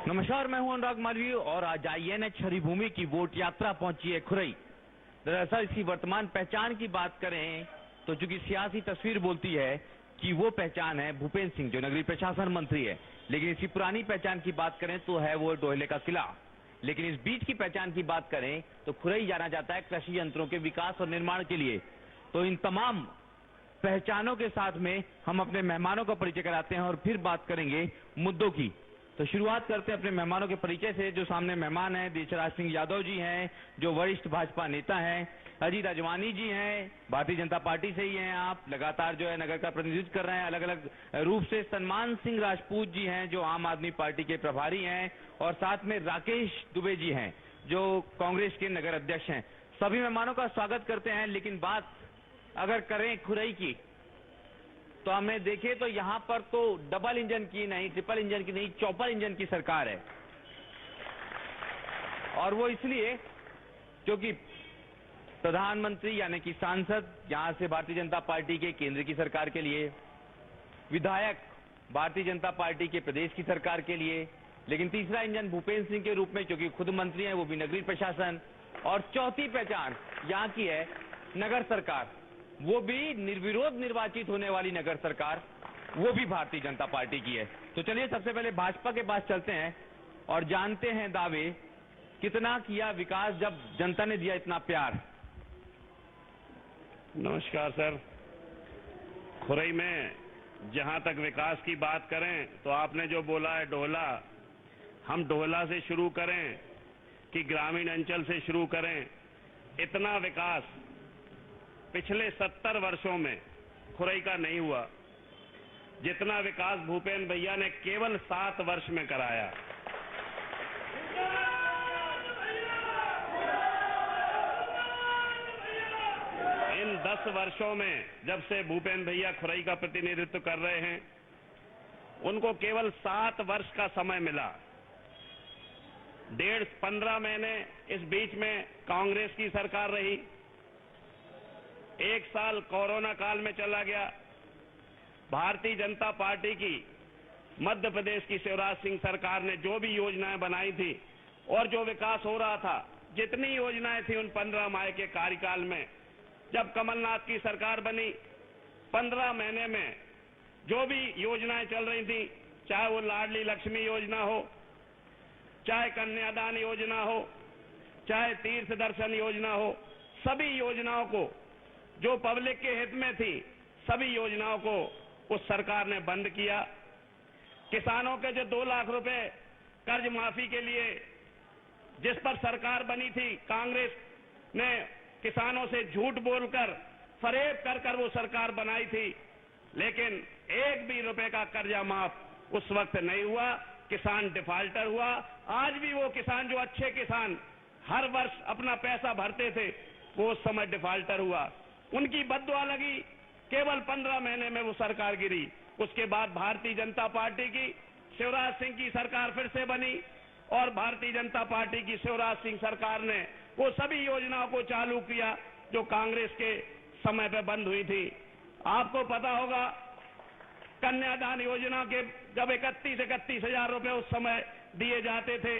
नमस्कार, मैं हूं अनुराग मालवीय और आज INH हरिभूमि की वोट यात्रा पहुंची है खुरई। दरअसल इसकी वर्तमान पहचान की बात करें तो चूंकि सियासी तस्वीर बोलती है कि वो पहचान है भूपेंद्र सिंह जो नगरीय प्रशासन मंत्री है, लेकिन इसकी पुरानी पहचान की बात करें तो है वो डोहले का किला। लेकिन इस बीच की पहचान की बात करें तो खुरई जाना जाता है कृषि यंत्रों के विकास और निर्माण के लिए। तो इन तमाम पहचानों के साथ में हम अपने मेहमानों का परिचय कराते हैं और फिर बात करेंगे मुद्दों की। तो शुरुआत करते हैं अपने मेहमानों के परिचय से। जो सामने मेहमान हैं देशराज सिंह यादव जी हैं, जो वरिष्ठ भाजपा नेता हैं। अजीत अजवानी जी हैं, भारतीय जनता पार्टी से ही हैं, आप लगातार जो है नगर का प्रतिनिधित्व कर रहे हैं अलग अलग रूप से। सलमान सिंह राजपूत जी हैं जो आम आदमी पार्टी के प्रभारी हैं, और साथ में राकेश दुबे जी हैं जो कांग्रेस के नगर अध्यक्ष हैं। सभी मेहमानों का स्वागत करते हैं। लेकिन बात अगर करें खुरई की तो हमें देखें तो यहां पर तो डबल इंजन की नहीं, ट्रिपल इंजन की नहीं, चौपर इंजन की सरकार है। और वो इसलिए क्योंकि प्रधानमंत्री यानी कि सांसद यहां से भारतीय जनता पार्टी के केंद्र की सरकार के लिए, विधायक भारतीय जनता पार्टी के प्रदेश की सरकार के लिए, लेकिन तीसरा इंजन भूपेंद्र सिंह के रूप में क्योंकि खुद मंत्री हैं, वो भी नगरीय प्रशासन। और चौथी पहचान यहां की है नगर सरकार, वो भी निर्विरोध निर्वाचित होने वाली नगर सरकार, वो भी भारतीय जनता पार्टी की है। तो चलिए सबसे पहले भाजपा के पास चलते हैं और जानते हैं दावे कितना किया विकास जब जनता ने दिया इतना प्यार। नमस्कार सर। खुरई में जहां तक विकास की बात करें तो आपने जो बोला है डोहला, हम डोहला से शुरू करें कि ग्रामीण अंचल से शुरू करें, इतना विकास पिछले 70 वर्षों में खुरई का नहीं हुआ जितना विकास भूपेंद्र भैया ने केवल 7 वर्ष में कराया। इन 10 वर्षों में जब से भूपेंद्र भैया खुरई का प्रतिनिधित्व कर रहे हैं, उनको केवल 7 वर्ष का समय मिला। 15 महीने इस बीच में कांग्रेस की सरकार रही, 1 साल कोरोना काल में चला गया। भारतीय जनता पार्टी की मध्य प्रदेश की शिवराज सिंह सरकार ने जो भी योजनाएं बनाई थी और जो विकास हो रहा था, जितनी योजनाएं थी उन 15 माह के कार्यकाल में, जब कमलनाथ की सरकार बनी 15 महीने में जो भी योजनाएं चल रही थी, चाहे वो लाडली लक्ष्मी योजना हो, चाहे कन्यादान योजना हो, चाहे तीर्थ दर्शन योजना हो, सभी योजनाओं को जो पब्लिक के हित में थी, सभी योजनाओं को उस सरकार ने बंद किया। किसानों के जो 2 लाख रुपए कर्ज माफी के लिए जिस पर सरकार बनी थी, कांग्रेस ने किसानों से झूठ बोलकर फरेब कर वो सरकार बनाई थी, लेकिन 1 भी रुपए का कर्जा माफ उस वक्त नहीं हुआ। किसान डिफाल्टर हुआ। आज भी वो किसान जो अच्छे किसान हर वर्ष अपना पैसा भरते थे, वो उस समय डिफाल्टर हुआ। उनकी बद्दुआ लगी, केवल 15 महीने में वो सरकार गिरी। उसके बाद भारतीय जनता पार्टी की शिवराज सिंह की सरकार फिर से बनी और भारतीय जनता पार्टी की शिवराज सिंह सरकार ने वो सभी योजनाओं को चालू किया जो कांग्रेस के समय पे बंद हुई थी। आपको पता होगा कन्यादान योजना के जब 31 हजार रुपए उस समय दिए जाते थे,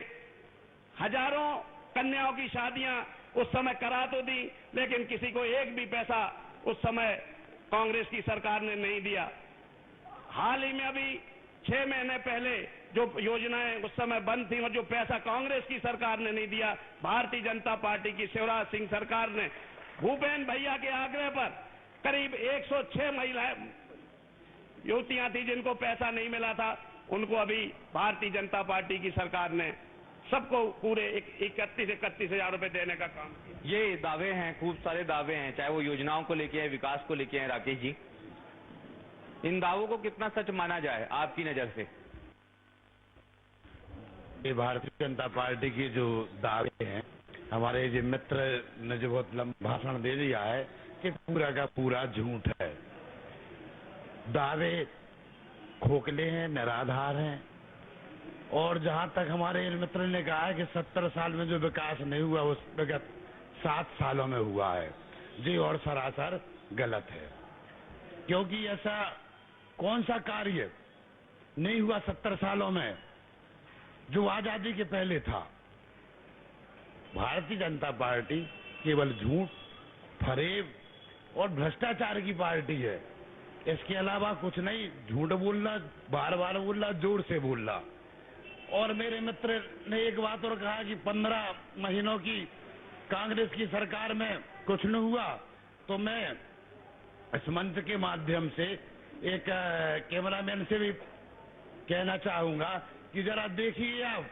हजारों कन्याओं की शादियां उस समय करा तो दी, लेकिन किसी को 1 भी पैसा उस समय कांग्रेस की सरकार ने नहीं दिया। हाल ही में अभी 6 महीने पहले जो योजनाएं उस समय बंद थी और जो पैसा कांग्रेस की सरकार ने नहीं दिया, भारतीय जनता पार्टी की शिवराज सिंह सरकार ने भूपेंद्र भैया के आग्रह पर करीब 106 महिलाएं युवतियां थी जिनको पैसा नहीं मिला था, उनको अभी भारतीय जनता पार्टी की सरकार ने सबको पूरे 31 हजार रुपए देने का काम किया। ये दावे हैं, खूब सारे दावे हैं, चाहे वो योजनाओं को लेके है, विकास को लेके है। राकेश जी, इन दावों को कितना सच माना जाए आपकी नजर से? ये भारतीय जनता पार्टी की जो दावे हैं, हमारे जो मित्र ने जो बहुत लंबा भाषण दे दिया है कि पूरा का पूरा झूठ है। दावे खोखले हैं, निराधार हैं। और जहां तक हमारे मित्र ने कहा है कि 70 साल में जो विकास नहीं हुआ उस विगत 7 सालों में हुआ है, जी और सरासर गलत है। क्योंकि ऐसा कौन सा कार्य नहीं हुआ 70 सालों में जो आजादी के पहले था। भारतीय जनता पार्टी केवल झूठ, फरेब और भ्रष्टाचार की पार्टी है। इसके अलावा कुछ नहीं। झूठ बोलना, बार बार बोलना, जोर से बोलना। और मेरे मित्र ने एक बात और कहा कि 15 महीनों की कांग्रेस की सरकार में कुछ न हुआ, तो मैं इस मंच के माध्यम से एक कैमरामैन से भी कहना चाहूंगा कि जरा देखिए आप,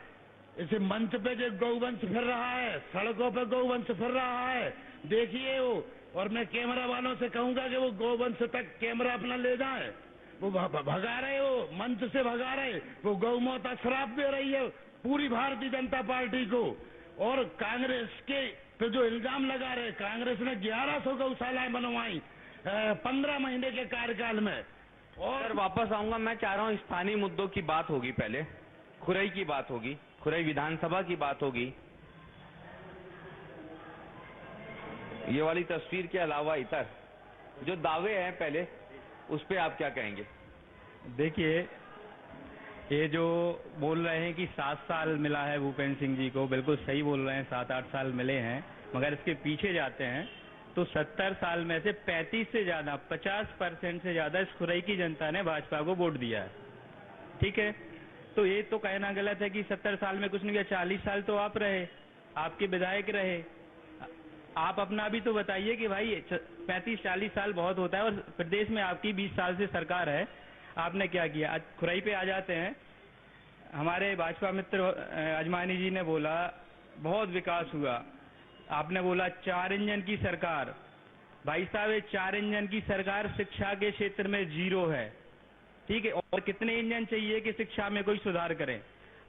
इस मंच पे जो गौवंश फिर रहा है, सड़कों पे गौवंश फिर रहा है, देखिए वो। और मैं कैमरा वालों से कहूंगा कि वो गौवंश तक कैमरा अपना ले जाए। वो भगा रहे, वो मंच से भगा रहे, वो गौ माता श्राप दे रही है पूरी भारतीय जनता पार्टी को। और कांग्रेस के पे जो इल्जाम लगा रहे, कांग्रेस ने 1100 गौशालाएं बनवाई 15 महीने के कार्यकाल में। और वापस आऊंगा, मैं चाह रहा हूं स्थानीय मुद्दों की बात होगी, पहले खुरई की बात होगी, खुरई विधानसभा की बात होगी। ये वाली तस्वीर के अलावा इतर जो दावे हैं पहले, उस पे आप क्या कहेंगे? देखिए, ये जो बोल रहे हैं कि 7 साल मिला है भूपेंद्र सिंह जी को, बिल्कुल सही बोल रहे हैं, 7-8 साल मिले हैं। मगर इसके पीछे जाते हैं तो 70 साल में से 35 से ज्यादा, 50% से ज्यादा इस खुरई की जनता ने भाजपा को वोट दिया है। ठीक है, तो ये तो कहना गलत है कि 70 साल में कुछ नहीं किया। 40 साल तो आप रहे, आपके विधायक रहे। आप अपना भी तो बताइए कि भाई 35-40 साल बहुत होता है, और प्रदेश में आपकी 20 साल से सरकार है, आपने क्या किया? आज खुरई पे आ जाते हैं। हमारे भाजपा मित्र अजमानी जी ने बोला बहुत विकास हुआ, आपने बोला 4 इंजन की सरकार। भाई साहब, ये 4 इंजन की सरकार शिक्षा के क्षेत्र में 0 है। ठीक है, और कितने इंजन चाहिए कि शिक्षा में कोई सुधार करें?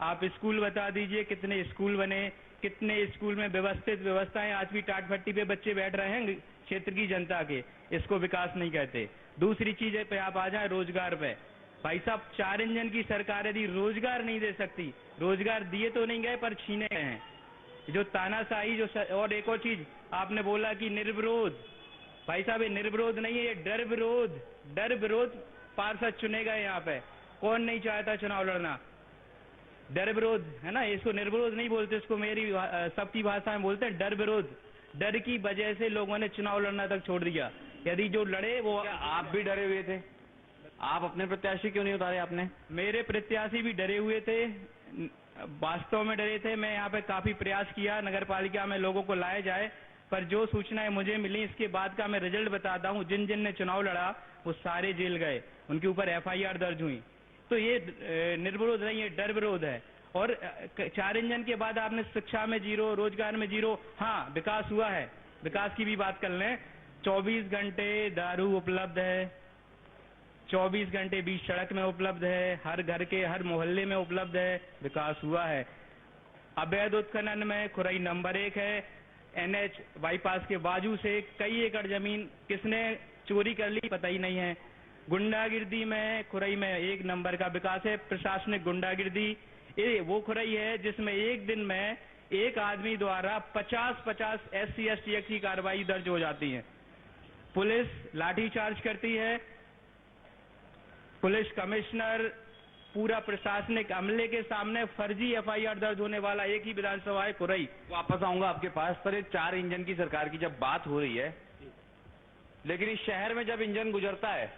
आप स्कूल बता दीजिए, कितने स्कूल बने, कितने स्कूल में व्यवस्थित व्यवस्थाएं आज भी टाट भट्टी पे बच्चे बैठ रहे हैं क्षेत्र की जनता के, इसको विकास नहीं कहते। दूसरी चीज पे आप आ जाए रोजगार पे। भाई साहब, 4 इंजन की सरकार यदि रोजगार नहीं दे सकती, रोजगार दिए तो नहीं गए पर छीने गए हैं, जो तानाशाही जो और एक और चीज आपने बोला कि निर्विरोध। भाई साहब, ये निर्विरोध नहीं है, ये डर विरोध। डर विरोध पार्षद चुने गए यहाँ पे, कौन नहीं चाहता चुनाव लड़ना? डर विरोध है ना, इसको निर्विरोध नहीं बोलते, इसको मेरी सबकी भाषा में बोलते हैं डर विरोध। डर की वजह से लोगों ने चुनाव लड़ना तक छोड़ दिया। यदि जो लड़े वो। आप भी डरे हुए थे? आप अपने प्रत्याशी क्यों नहीं उतारे आपने? मेरे प्रत्याशी भी डरे हुए थे, वास्तव में डरे थे। मैं यहाँ पे काफी प्रयास किया नगर पालिका में लोगों को लाया जाए, पर जो सूचनाएं मुझे मिली इसके बाद का मैं रिजल्ट बताता हूँ। जिन जिन ने चुनाव लड़ा वो सारे जेल गए, उनके ऊपर FIR दर्ज हुई। तो ये निर्विरोध नहीं है, डर विरोध है। और 4 इंजन के बाद आपने शिक्षा में 0, रोजगार में 0। हाँ, विकास हुआ है, विकास की भी बात कर लें। 24 घंटे दारू उपलब्ध है, 24 घंटे बीच सड़क में उपलब्ध है, हर घर के हर मोहल्ले में उपलब्ध है, विकास हुआ है। अवैध उत्खनन में खुरई नंबर 1 है। NH बाईपास के बाजू से कई एकड़ जमीन किसने चोरी कर ली पता ही नहीं है। गुंडागिर्दी में खुरई में 1 नंबर का विकास है। प्रशासनिक गुंडागिर्दी, ये वो खुरई है जिसमें एक दिन में एक आदमी द्वारा 50 SC ST एक्ट की कार्रवाई दर्ज हो जाती है। पुलिस लाठीचार्ज करती है, पुलिस कमिश्नर, पूरा प्रशासनिक अमले के सामने फर्जी FIR दर्ज होने वाला एक ही विधानसभा है खुरई। वापस आऊंगा आपके पास, पर ये 4 इंजन की सरकार की जब बात हो रही है, लेकिन इस शहर में जब इंजन गुजरता है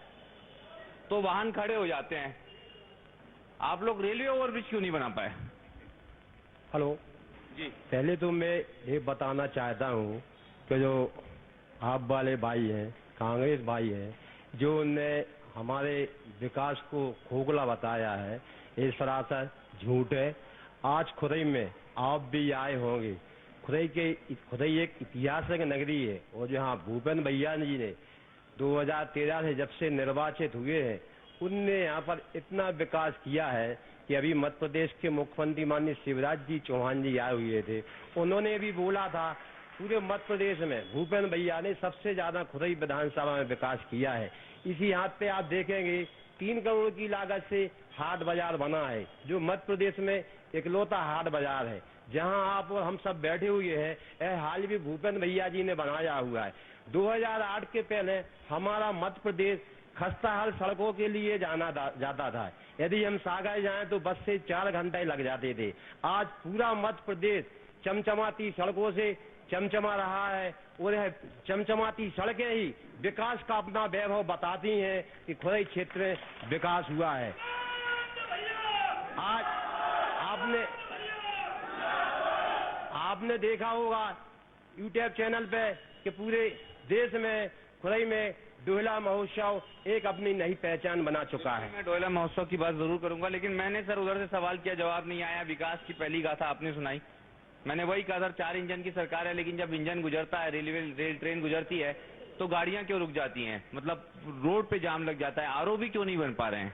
तो वाहन खड़े हो जाते हैं। आप लोग रेलवे ओवरब्रिज क्यों नहीं बना पाए? हेलो जी, पहले तो मैं ये बताना चाहता हूँ कि जो आप वाले भाई हैं, कांग्रेस भाई हैं, जो उनने हमारे विकास को खोखला बताया है, ये सरासर झूठ है। आज खुरई में आप भी आए होंगे। खुरई एक ऐतिहासिक नगरी है, और जहाँ भूपेंद्र भैया जी ने 2013 से जब से निर्वाचित हुए हैं, उनने यहाँ पर इतना विकास किया है कि अभी मध्य प्रदेश के मुख्यमंत्री माननीय शिवराज जी चौहान जी आए हुए थे, उन्होंने भी बोला था पूरे मध्य प्रदेश में भूपेंद्र भैया ने सबसे ज्यादा खुरई विधानसभा में विकास किया है। इसी हाथ पे आप देखेंगे 3 करोड़ की लागत से हाट बाजार बना है, जो मध्य प्रदेश में इकलौता हाट बाजार है, जहां आप और हम सब बैठे हुए हैं। यह हाल भी भूपेंद्र भैया जी ने बनाया हुआ है। 2008 के पहले हमारा मध्य प्रदेश खस्ता हाल सड़कों के लिए जाता था। यदि हम सागर जाएं तो बस से 4 घंटे लग जाते थे। आज पूरा मध्य प्रदेश चमचमाती सड़कों से चमचमा रहा है और यह चमचमाती सड़कें ही विकास का अपना वैभव बताती हैं कि खुरई क्षेत्र में विकास हुआ है। आज आपने देखा होगा यूट्यूब चैनल पे कि पूरे देश में खुरई में डोहला महोत्सव एक अपनी नई पहचान बना चुका है। मैं डोहला महोत्सव की बात जरूर करूंगा, लेकिन मैंने सर उधर से सवाल किया, जवाब नहीं आया। विकास की पहली गाथा आपने सुनाई, मैंने वही कहा सर 4 इंजन की सरकार है, लेकिन जब इंजन गुजरता है, रेल ट्रेन गुजरती है तो गाड़ियां क्यों रुक जाती हैं? मतलब रोड पे जाम लग जाता है, आरओबी क्यों नहीं बन पा रहे हैं?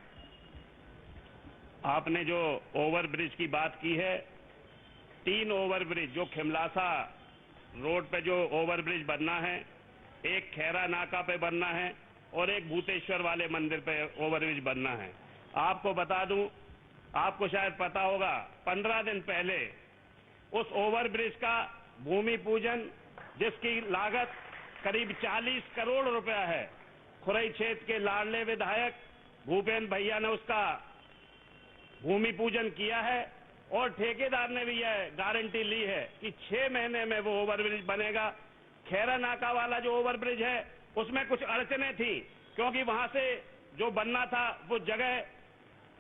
आपने जो ओवरब्रिज की बात की है, 3 ओवरब्रिज जो खिमलासा रोड पे जो ओवरब्रिज बनना है, एक खैरा नाका पे बनना है और एक भूतेश्वर वाले मंदिर पे ओवरब्रिज बनना है। आपको बता दूं, आपको शायद पता होगा, 15 दिन पहले उस ओवरब्रिज का भूमि पूजन, जिसकी लागत करीब 40 करोड़ रुपया है, खुरई क्षेत्र के लाडले विधायक भूपेंद्र भैया ने उसका भूमि पूजन किया है और ठेकेदार ने भी यह गारंटी ली है कि 6 महीने में वो ओवरब्रिज बनेगा। खैरा नाका वाला जो ओवरब्रिज है उसमें कुछ अड़चने थी, क्योंकि वहां से जो बनना था वो जगह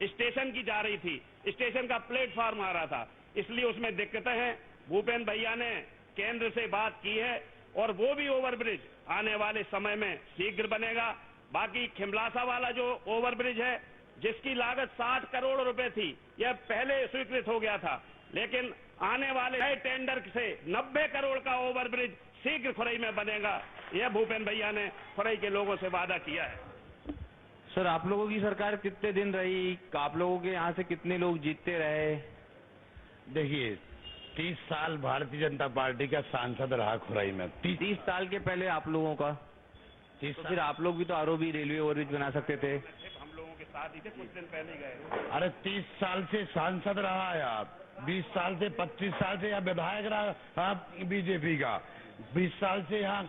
स्टेशन की जा रही थी, स्टेशन का प्लेटफॉर्म आ रहा था, इसलिए उसमें दिक्कतें हैं। भूपेंद्र भैया ने केंद्र से बात की है और वो भी ओवरब्रिज आने वाले समय में शीघ्र बनेगा। बाकी खिमलासा वाला जो ओवरब्रिज है, जिसकी लागत 60 करोड़ रुपए थी, यह पहले स्वीकृत हो गया था, लेकिन आने वाले नए टेंडर से 90 करोड़ का ओवरब्रिज शीघ्र खुरई में बनेगा। यह भूपेंद्र भैया ने खुरई के लोगों से वादा किया है। सर आप लोगों की सरकार कितने दिन रही? आप लोगों के यहाँ से कितने लोग जीतते रहे? देखिए 30 साल भारतीय जनता पार्टी का सांसद रहा खुरई में। 30 साल के पहले आप लोगों का 30 तो फिर आप लोग भी तो आरओबी रेलवे ओवरब्रिज बना सकते थे। हम लोगों के साथ ही थे, कुछ दिन पहले गए। अरे 30 साल से सांसद रहा है आप, 20 साल से 25 साल से यहाँ विधायक रहा बीजेपी का, 20 साल से यहाँ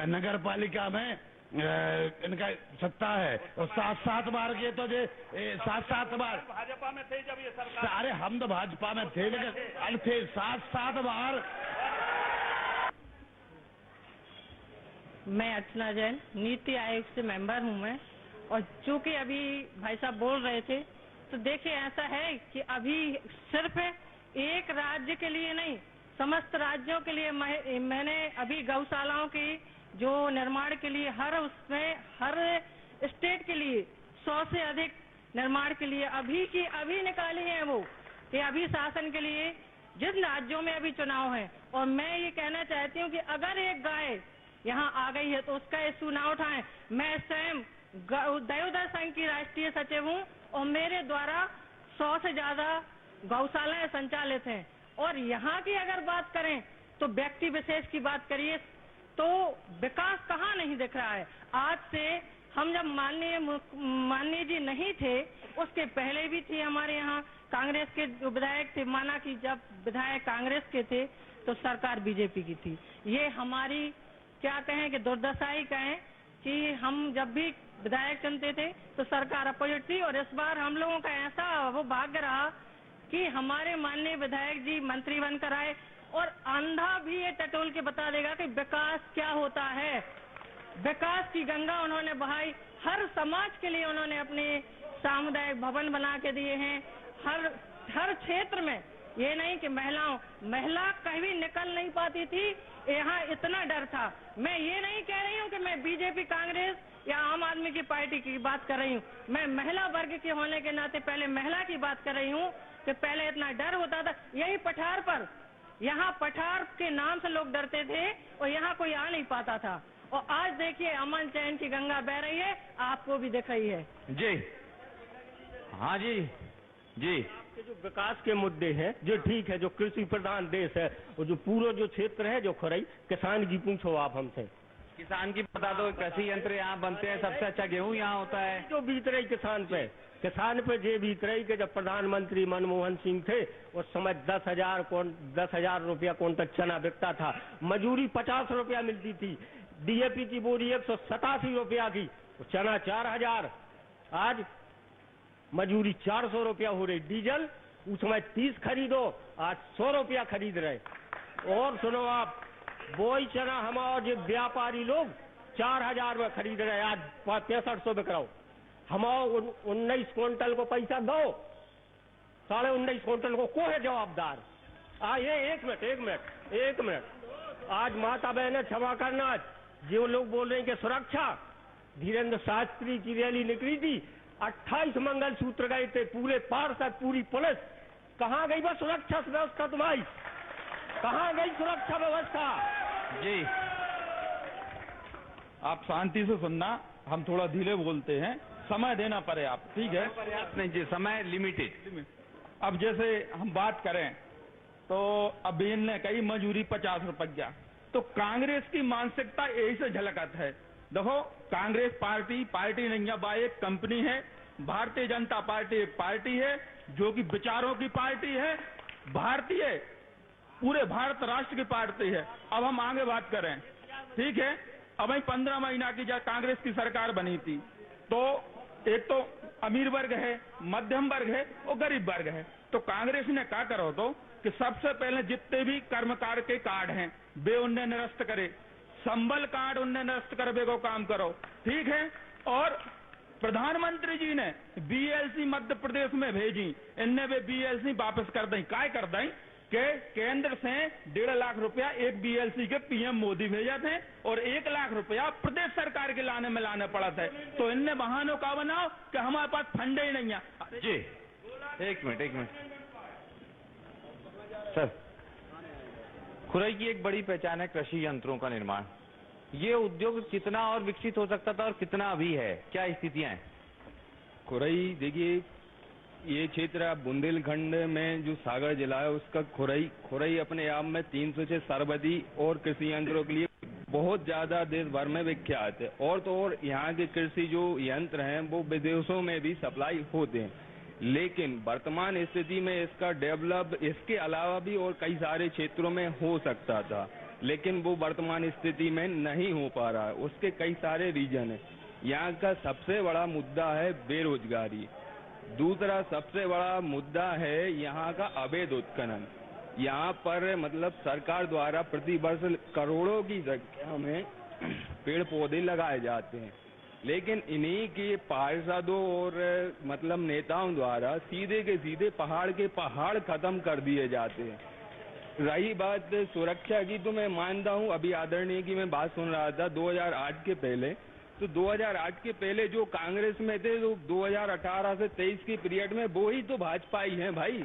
नगर पालिका में इनका सत्ता है और 7 बार के तो 7 बार भाजपा में थे जब ये सरकार। अरे हम तो भाजपा में थे, लेकिन थे 7 बार। मैं अर्चना जैन, नीति आयोग से मेंबर हूं मैं, और चूंकि अभी भाई साहब बोल रहे थे, तो देखिए ऐसा है कि अभी सिर्फ एक राज्य के लिए नहीं, समस्त राज्यों के लिए मैंने अभी गौशालाओं की जो निर्माण के लिए हर स्टेट के लिए 100 से अधिक निर्माण के लिए अभी निकाली है वो, कि अभी शासन के लिए जिन राज्यों में अभी चुनाव है। और मैं ये कहना चाहती हूँ कि अगर एक गाय यहाँ आ गई है तो उसका इश्यू ना उठाएं। मैं स्वयं दयोदर संघ की राष्ट्रीय सचिव हूँ और मेरे द्वारा 100 से ज्यादा गौशालाएं संचालित हैं। और यहाँ की अगर बात करें तो व्यक्ति विशेष की बात करिए तो विकास कहाँ नहीं दिख रहा है। आज से हम जब माननीय जी नहीं थे, उसके पहले भी थी हमारे यहाँ कांग्रेस के जो विधायक थे, माना कि जब विधायक कांग्रेस के थे तो सरकार बीजेपी की थी। ये हमारी क्या कहें कि दुर्दशा ही कहें कि हम जब भी विधायक चुनते थे तो सरकार अपोजिट थी। और इस बार हम लोगों का ऐसा वो भाग्य रहा कि हमारे माननीय विधायक जी मंत्री बनकर आए, और अंधा भी ये टटोल के बता देगा कि विकास क्या होता है। विकास की गंगा उन्होंने बहाई, हर समाज के लिए उन्होंने अपने सामुदायिक भवन बना के दिए हैं। हर क्षेत्र में, ये नहीं कि महिला कहीं निकल नहीं पाती थी, यहाँ इतना डर था। मैं ये नहीं कह रही हूँ कि मैं बीजेपी, कांग्रेस या आम आदमी की पार्टी की बात कर रही हूँ, मैं महिला वर्ग के होने के नाते पहले महिला की बात कर रही हूँ कि पहले इतना डर होता था। यही पठार पर, यहाँ पठार के नाम से लोग डरते थे और यहाँ कोई आ नहीं पाता था। और आज देखिए अमन चैन की गंगा बह रही है, आपको भी दिख रही है। जी हाँ जी आपके जो विकास के मुद्दे हैं, जो ठीक है, जो कृषि प्रधान देश है, और जो पूरा जो क्षेत्र है जो खुरई, किसान की पूछो आप हमसे। किसान की बता दो, कृषि यंत्र यहाँ बनते हैं, सबसे अच्छा गेहूं यहाँ होता है। जो बीत रही किसान पे जे बीत रही कि जब प्रधानमंत्री मनमोहन सिंह थे उस समय 10,000 रुपया क्विंटल चना बिकता था, मजूरी 50 रुपया मिलती थी, डीएपी की बोरी 187 रुपया की, चना 4000, आज मजूरी 400 रुपया हो रही, डीजल उस समय 30 खरीदो, आज 100 रुपया खरीद रहे। और सुनो आप, वही चना हमारे जो व्यापारी लोग 4000 में खरीद रहे, आज 6500 बिक रहा हो। हम 19 क्विंटल को पैसा दो, 19.5 क्विंटल को है जवाबदार। ये एक मिनट, आज माता बहने क्षमा करना, जो लोग बोल रहे हैं कि सुरक्षा, धीरेन्द्र शास्त्री की रैली निकली थी, 28 मंगलसूत्र गए थे, पूरे पार्षद, पूरी पुलिस, कहाँ गई वो सुरक्षा व्यवस्था तुम्हारी? कहाँ गई सुरक्षा व्यवस्था? जी, आप शांति से सुनना, हम थोड़ा धीरे बोलते हैं, समय देना पड़े आप, ठीक है? नहीं जी, समय लिमिटेड। अब जैसे हम बात करें तो अभी ने कही मजूरी 50 रुपया, तो कांग्रेस की मानसिकता यही से झलकत है। देखो, कांग्रेस पार्टी नहीं है, वह एक कंपनी है। भारतीय जनता पार्टी एक पार्टी है जो कि विचारों की पार्टी है, भारतीय पूरे भारत राष्ट्र की पार्टी है। अब हम आगे बात करें, ठीक है? अब 15 महीना की जब कांग्रेस की सरकार बनी थी, तो एक तो अमीर वर्ग है, मध्यम वर्ग है और गरीब वर्ग है। तो कांग्रेस ने क्या करो तो कि सबसे पहले जितने भी कर्मकार के कार्ड हैं वे उन्हें निरस्त करे, संबल कार्ड उन्हें निरस्त करने को काम करो, ठीक है? और प्रधानमंत्री जी ने बीएलसी मध्य प्रदेश में भेजी, इनने वे बीएलसी वापस कर दें। काय कर दें कि केंद्र से 1.5 लाख रुपया एक बीएलसी के पीएम मोदी भेजा थे और 1 लाख रुपया प्रदेश सरकार के लाने पड़ा था। तो इनने बहानों का बनाओ कि हमारे पास फंड ही नहीं है। जी, एक मिनट सर, खुरई की एक बड़ी पहचान है कृषि यंत्रों का निर्माण। ये उद्योग कितना और विकसित हो सकता था और कितना अभी है, क्या स्थितियां हैं? खुरई, देखिए, ये क्षेत्र बुंदेलखंड में जो सागर जिला है उसका खुरई अपने आप में 306 सरबती और कृषि यंत्रों के लिए बहुत ज्यादा देश भर में विख्यात है। और तो और यहाँ के कृषि जो यंत्र हैं वो विदेशों में भी सप्लाई होते हैं। लेकिन वर्तमान स्थिति में इसका डेवलप इसके अलावा भी और कई सारे क्षेत्रों में हो सकता था, लेकिन वो वर्तमान स्थिति में नहीं हो पा रहा है। उसके कई सारे रीजन है। यहाँ का सबसे बड़ा मुद्दा है बेरोजगारी। दूसरा सबसे बड़ा मुद्दा है यहाँ का अवैध उत्खनन। यहाँ पर मतलब सरकार द्वारा प्रति वर्ष करोड़ों की संख्या में पेड़ पौधे लगाए जाते हैं, लेकिन इन्हीं के पार्षदों और मतलब नेताओं द्वारा सीधे के सीधे पहाड़ के पहाड़ खत्म कर दिए जाते हैं। रही बात सुरक्षा की, तो मैं मानता हूँ, अभी आदरणीय की मैं बात सुन रहा था 2008 के पहले, तो 2008 के पहले जो कांग्रेस में थे, तो 2018 से 23 की पीरियड में वो ही तो भाजपा ही हैं भाई,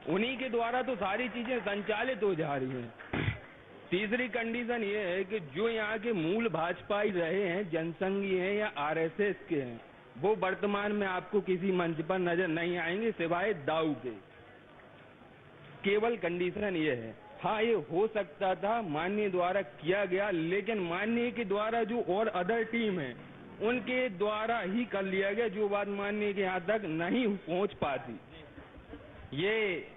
उन्हीं के द्वारा तो सारी चीजें संचालित हो जा रही हैं। तीसरी कंडीशन ये है कि जो यहाँ के मूल भाजपाई रहे हैं, जनसंघी हैं या आरएसएस के हैं, वो वर्तमान में आपको किसी मंच पर नजर नहीं आएंगे सिवाय दाऊ के। केवल कंडीशन ये है, हाँ ये हो सकता था, माननीय द्वारा किया गया, लेकिन माननीय के द्वारा जो और अदर टीम है उनके द्वारा ही कर लिया गया, जो बात माननीय के यहाँ तक नहीं पहुँच पाती। ये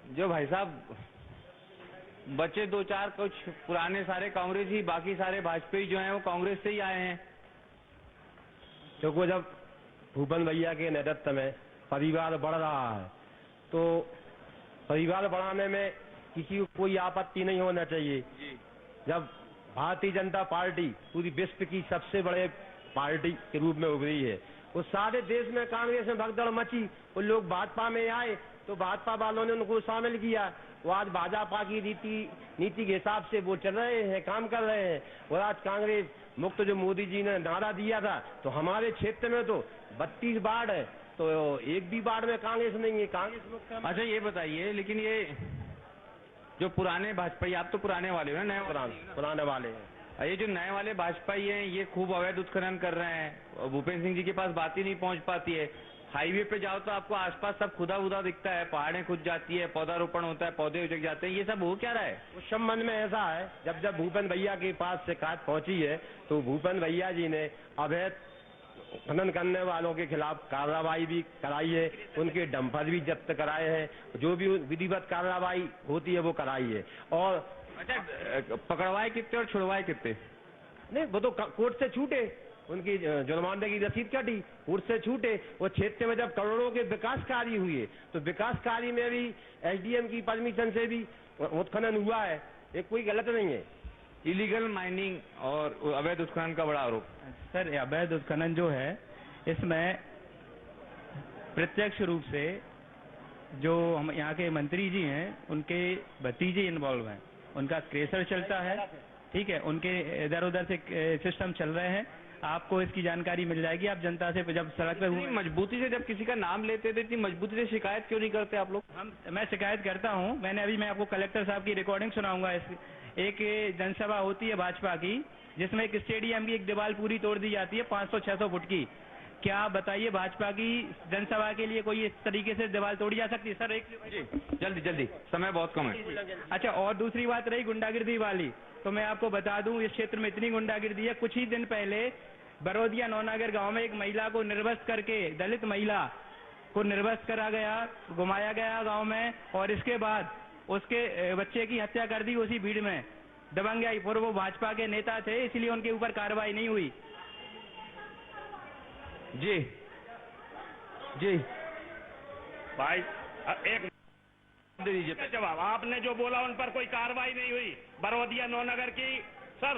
जो भाई साहब बच्चे 2-4 कुछ पुराने सारे कांग्रेस ही, बाकी सारे भाजपाई जो हैं वो कांग्रेस से ही आए हैं। क्योंकि जब भूपेन भैया के नेतृत्व में परिवार बढ़ रहा है, तो परिवार बढ़ाने में किसी को कोई आपत्ति नहीं होना चाहिए। जब भारतीय जनता पार्टी पूरी विश्व की सबसे बड़े पार्टी के रूप में उभरी है, उस सारे देश में कांग्रेस में भगदड़ मची, वो लोग भाजपा में आए तो भाजपा वालों ने उनको शामिल किया। वो आज भाजपा की नीति के हिसाब से वो चल रहे हैं, काम कर रहे हैं। और आज कांग्रेस मुक्त जो मोदी जी ने नारा दिया था, तो हमारे क्षेत्र में तो 32 वार्ड है, तो एक भी वार्ड में कांग्रेस नहीं है, कांग्रेस मुक्त। अच्छा ये बताइए, लेकिन ये जो पुराने भाजपाई, आप तो पुराने वाले हो ना, नए पुराने वाले हैं, ये जो नए वाले भाजपाई हैं ये खूब अवैध उत्खनन कर रहे हैं, भूपेंद्र सिंह जी के पास बात ही नहीं पहुंच पाती है। हाईवे पे जाओ तो आपको आसपास सब खुदा खुदा दिखता है, पहाड़ें खुद जाती है, पौधारोपण होता है, पौधे उजग जाते हैं, ये सब हो क्या रहा है? उस संबंध में ऐसा है, जब भूपेन भैया के पास शिकायत पहुंची है, तो भूपेन भैया जी ने अवैध खनन करने वालों के खिलाफ कार्रवाई भी कराई है, उनके डंपर भी जब्त कराए हैं, जो भी विधिवत कार्रवाई होती है वो कराई है। और अच्छा, पकड़वाए कितने और छुड़वाए कितने? नहीं, वो तो कोर्ट से छूटे, उनकी जुर्माने की रसीद कटी, उससे छूटे। वो क्षेत्र में जब करोड़ों के विकास कार्य हुए तो विकास कार्य में भी एसडीएम की परमिशन से भी उत्खनन हुआ है, ये कोई गलत नहीं है। इलीगल माइनिंग और अवैध उत्खनन का बड़ा आरोप। सर, अवैध उत्खनन जो है इसमें प्रत्यक्ष रूप से जो हम यहाँ के मंत्री जी हैं उनके भतीजे इन्वॉल्व हैं, उनका क्रेशर चलता है, ठीक है, उनके इधर उधर से सिस्टम चल रहे हैं। आपको इसकी जानकारी मिल जाएगी, आप जनता से जब सड़क पे मजबूती से जब किसी का नाम लेते थे इतनी मजबूती से शिकायत क्यों नहीं करते आप लोग? मैं शिकायत करता हूं। मैं आपको कलेक्टर साहब की रिकॉर्डिंग सुनाऊंगा। एक जनसभा होती है भाजपा की जिसमें एक स्टेडियम की एक दीवार पूरी तोड़ दी जाती है 500-600 फुट की। क्या आप बताइए भाजपा की जनसभा के लिए कोई इस तरीके से दीवार तोड़ी जा सकती है? सर एक जल्दी जल्दी, समय बहुत कम है। अच्छा, और दूसरी बात रही गुंडागिर्दी वाली, तो मैं आपको बता दूं इस क्षेत्र में इतनी गुंडागिर्दी है। कुछ ही दिन पहले बरोदिया नौनगर गांव में एक महिला को निर्वस्त्र करके, दलित महिला को निर्वस्त्र करा गया, घुमाया गया गांव में, और इसके बाद उसके बच्चे की हत्या कर दी उसी भीड़ में। दबंगाई, और वो भाजपा के नेता थे इसलिए उनके ऊपर कार्रवाई नहीं हुई। जी जी भाई एक दे दीजिए जवाब। आपने जो बोला उन पर कोई कार्रवाई नहीं हुई। बरोदिया नौनगर की सर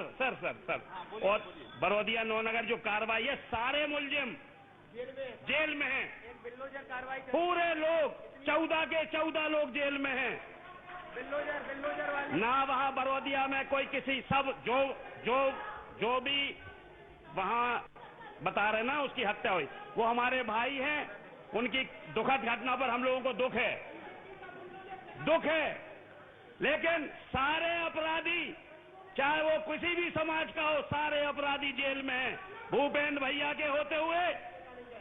और बरोदिया नौनगर जो कार्रवाई है, सारे मुलजिम जेल में हैं। पूरे लोग 14 के 14 लोग जेल में हैं। ना वहाँ बरोदिया में कोई किसी, सब जो भी वहाँ बता रहे ना उसकी हत्या हुई, वो हमारे भाई हैं। उनकी दुखद घटना पर हम लोगों को दुख है, लेकिन सारे अपराधी, चाहे वो किसी भी समाज का हो, सारे अपराधी जेल में हैं। भूपेंद्र भैया के होते हुए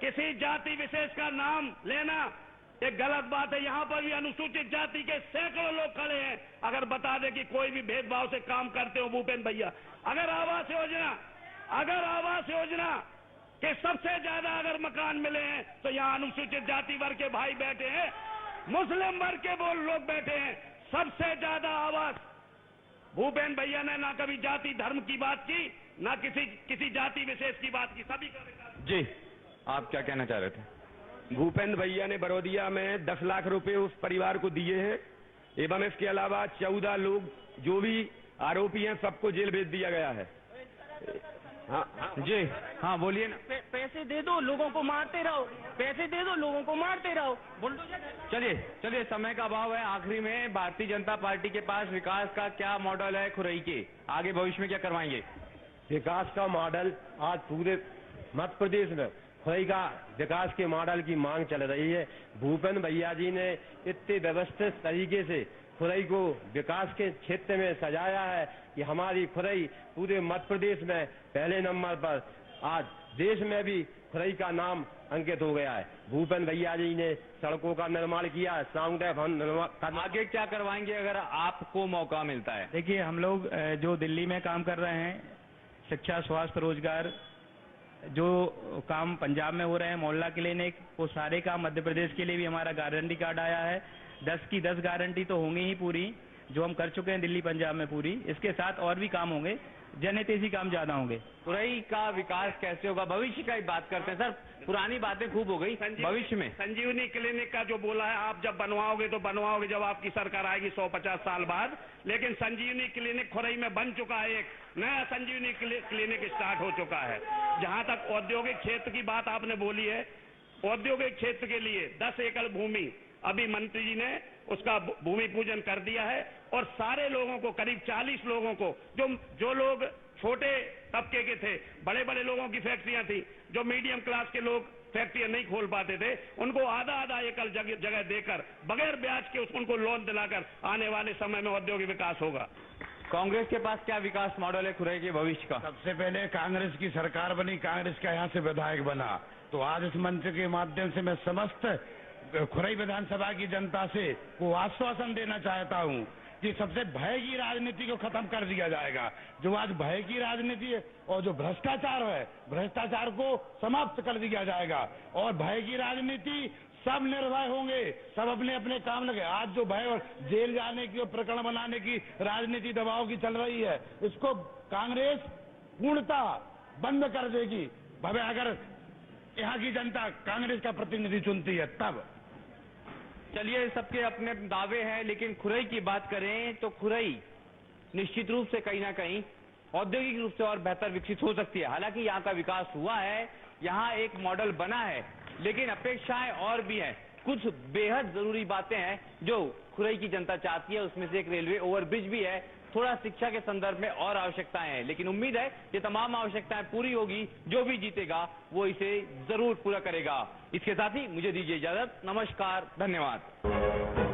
किसी जाति विशेष का नाम लेना एक गलत बात है। यहाँ पर भी अनुसूचित जाति के सैकड़ों लोग खड़े हैं। अगर बता दें कि कोई भी भेदभाव से काम करते हो भूपेंद्र भैया, अगर आवास योजना के सबसे ज्यादा अगर मकान मिले हैं तो यहाँ अनुसूचित जाति वर्ग के भाई बैठे हैं, मुस्लिम वर्ग के वो लोग बैठे हैं। सबसे ज्यादा आवास भूपेंद्र भैया ने ना कभी जाति धर्म की बात की, ना किसी जाति विशेष की बात की, सभी का। जी, आप क्या कहना चाह रहे थे? भूपेंद्र भैया ने बरोदिया में 10 लाख रुपए उस परिवार को दिए हैं, एवं इसके अलावा 14 लोग जो भी आरोपी हैं सबको जेल भेज दिया गया है। हाँ जी, हाँ बोलिए ना। पैसे दे दो, लोगों को मारते रहो, पैसे दे दो, लोगों को मारते रहो। चलिए, समय का अभाव है। आखिरी में भारतीय जनता पार्टी के पास विकास का क्या मॉडल है खुरई के? आगे भविष्य में क्या करवाएंगे? विकास का मॉडल आज पूरे मध्य प्रदेश में खुरई का विकास के मॉडल की मांग चल रही है। भूपेंद्र भैया जी ने इतने व्यवस्थित तरीके से खुरई को विकास के क्षेत्र में सजाया है कि हमारी खुरई पूरे मध्य प्रदेश में पहले नंबर पर, आज देश में भी खुरई का नाम अंकित हो गया है। भूपेंद्र भैया जी ने सड़कों का निर्माण किया है, आगे क्या करवाएंगे अगर आपको मौका मिलता है? देखिए, हम लोग जो दिल्ली में काम कर रहे हैं, शिक्षा, स्वास्थ्य, रोजगार, जो काम पंजाब में हो रहे हैं, मोहल्ला क्लिनिक, वो सारे काम मध्य प्रदेश के लिए भी हमारा गारंटी कार्ड आया है। 10 की 10 गारंटी तो होंगी ही पूरी, जो हम कर चुके हैं दिल्ली पंजाब में पूरी। इसके साथ और भी काम होंगे, जनहितैषी काम ज्यादा होंगे। खुरई का विकास कैसे होगा? भविष्य का ही बात करते हैं सर, पुरानी बातें खूब हो गई। भविष्य में संजीवनी क्लिनिक का जो बोला है, आप जब बनवाओगे तो बनवाओगे जब आपकी सरकार आएगी 150 साल बाद। लेकिन संजीवनी क्लिनिक खुरई में बन चुका है, एक नया संजीवनी क्लिनिक स्टार्ट हो चुका है। जहां तक औद्योगिक क्षेत्र की बात आपने बोली है, औद्योगिक क्षेत्र के लिए 10 एकड़ भूमि अभी मंत्री जी ने उसका भूमि पूजन कर दिया है, और सारे लोगों को, करीब 40 लोगों को, जो लोग छोटे तबके के थे, बड़े बड़े लोगों की फैक्ट्रियां थी, जो मीडियम क्लास के लोग फैक्ट्रियां नहीं खोल पाते थे, उनको आधा एकड़ जगह देकर बगैर ब्याज के उनको लोन दिलाकर आने वाले समय में औद्योगिक विकास होगा। कांग्रेस के पास क्या विकास मॉडल है खुरई के भविष्य का? सबसे पहले कांग्रेस की सरकार बनी, कांग्रेस का यहाँ से विधायक बना, तो आज इस मंच के माध्यम से मैं समस्त खुरई विधानसभा की जनता से वो आश्वासन देना चाहता हूँ कि सबसे भय की राजनीति को खत्म कर दिया जाएगा। जो आज भय की राजनीति है और जो भ्रष्टाचार है, भ्रष्टाचार को समाप्त कर दिया जाएगा, और भय की राजनीति, सब निर्भय होंगे, सब अपने अपने काम लगे। आज जो भय और जेल जाने की और प्रकरण बनाने की राजनीति दबाव की चल रही है, इसको कांग्रेस पूर्णतः बंद कर देगी। भले अगर यहाँ की जनता कांग्रेस का प्रतिनिधि चुनती है तब। चलिए, सबके अपने दावे हैं, लेकिन खुरई की बात करें तो खुरई निश्चित रूप से कहीं ना कहीं औद्योगिक रूप से और बेहतर विकसित हो सकती है। हालांकि यहाँ का विकास हुआ है, यहाँ एक मॉडल बना है, लेकिन अपेक्षाएं और भी हैं। कुछ बेहद जरूरी बातें हैं जो खुरई की जनता चाहती है, उसमें से एक रेलवे ओवरब्रिज भी है। थोड़ा शिक्षा के संदर्भ में और आवश्यकताएं हैं, लेकिन उम्मीद है कि तमाम आवश्यकताएं पूरी होगी। जो भी जीतेगा वो इसे जरूर पूरा करेगा। इसके साथ ही मुझे दीजिए इजाजत। नमस्कार, धन्यवाद।